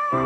Eto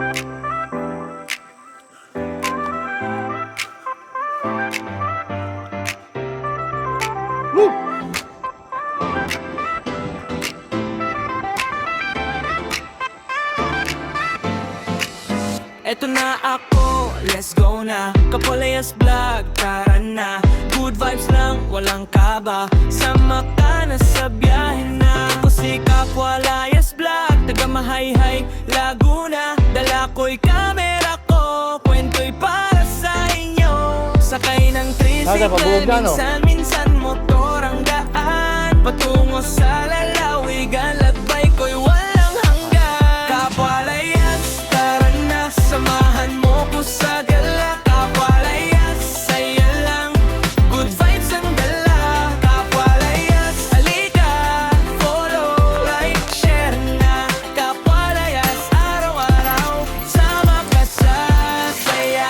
na ako, let's go na. Kapolayas vlog, tara na. Good vibes lang, walang kaba. Sama ka na sa biyahe na. Ako si Kapolayas vlog, taga Mahayhay, Laguna. Dala ko'y kamera ko, kwento'y para sa inyo. Sakay ng tricycle, minsan motor ang daan. Patungo sa lalawigan, lakbay ko'y walang hanggan. Kapolayas, tara na, samahan mo ko sa gala. Kapolayas, saya lang, good vibes ang dala. Kapolayas, halika, follow, like, share na. Kapolayas, araw-araw, sama ka sa saya.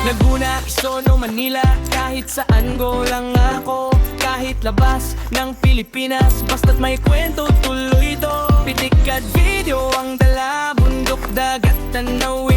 Laguna, Isono, Manila, kahit saan go lang ako. Kahit labas ng Pilipinas, basta't may kwento tuloy ito. Pitik at video ang dala, bundok, dagat, tanawin.